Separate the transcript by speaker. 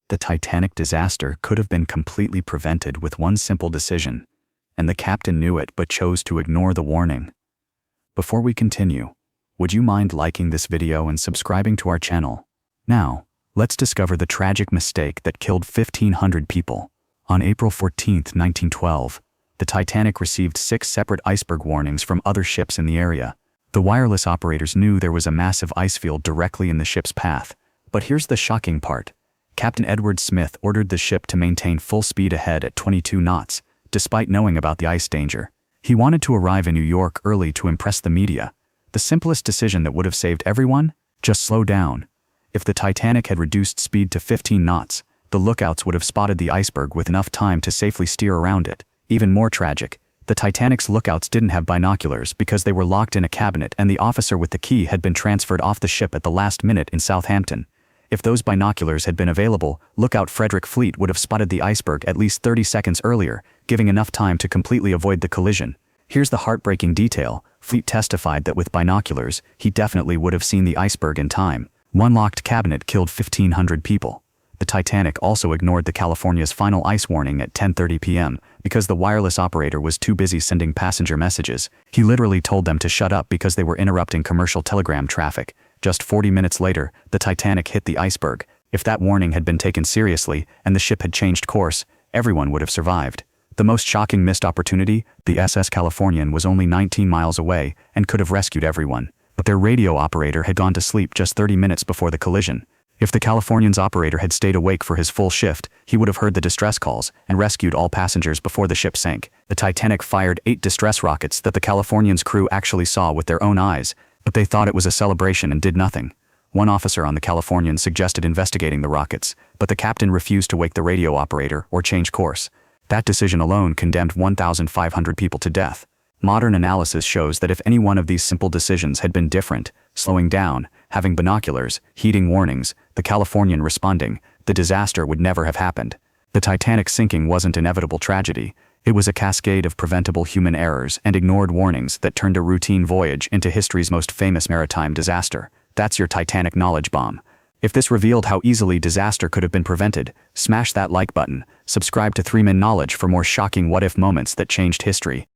Speaker 1: The Titanic disaster could have been completely prevented with one simple decision, and the captain knew it but chose to ignore the warning. Before we continue, would you mind liking this video and subscribing to our channel? Now, let's discover the tragic mistake that killed 1,500 people. On April 14, 1912, the Titanic received 6 separate iceberg warnings from other ships in the area. The wireless operators knew there was a massive ice field directly in the ship's path. But here's the shocking part. Captain Edward Smith ordered the ship to maintain full speed ahead at 22 knots, despite knowing about the ice danger. He wanted to arrive in New York early to impress the media. The simplest decision that would have saved everyone? Just slow down. If the Titanic had reduced speed to 15 knots, the lookouts would have spotted the iceberg with enough time to safely steer around it. Even more tragic, the Titanic's lookouts didn't have binoculars because they were locked in a cabinet and the officer with the key had been transferred off the ship at the last minute in Southampton. If those binoculars had been available, lookout Frederick Fleet would have spotted the iceberg at least 30 seconds earlier, giving enough time to completely avoid the collision. Here's the heartbreaking detail. Fleet testified that with binoculars, he definitely would have seen the iceberg in time. One locked cabinet killed 1,500 people. The Titanic also ignored the California's final ice warning at 10:30 p.m. because the wireless operator was too busy sending passenger messages. He literally told them to shut up because they were interrupting commercial telegram traffic. Just 40 minutes later, the Titanic hit the iceberg. If that warning had been taken seriously and the ship had changed course, everyone would have survived. The most shocking missed opportunity, the SS Californian was only 19 miles away and could have rescued everyone. But their radio operator had gone to sleep just 30 minutes before the collision. If the Californian's operator had stayed awake for his full shift, he would have heard the distress calls and rescued all passengers before the ship sank. The Titanic fired 8 distress rockets that the Californian's crew actually saw with their own eyes, but they thought it was a celebration and did nothing. One officer on the Californian suggested investigating the rockets, but the captain refused to wake the radio operator or change course. That decision alone condemned 1,500 people to death. Modern analysis shows that if any one of these simple decisions had been different, slowing down, having binoculars, heeding warnings, the Californian responding, the disaster would never have happened. The Titanic sinking wasn't an inevitable tragedy. It was a cascade of preventable human errors and ignored warnings that turned a routine voyage into history's most famous maritime disaster. That's your Titanic knowledge bomb. If this revealed how easily disaster could have been prevented, smash that like button, subscribe to 3 Min Knowledge for more shocking what-if moments that changed history.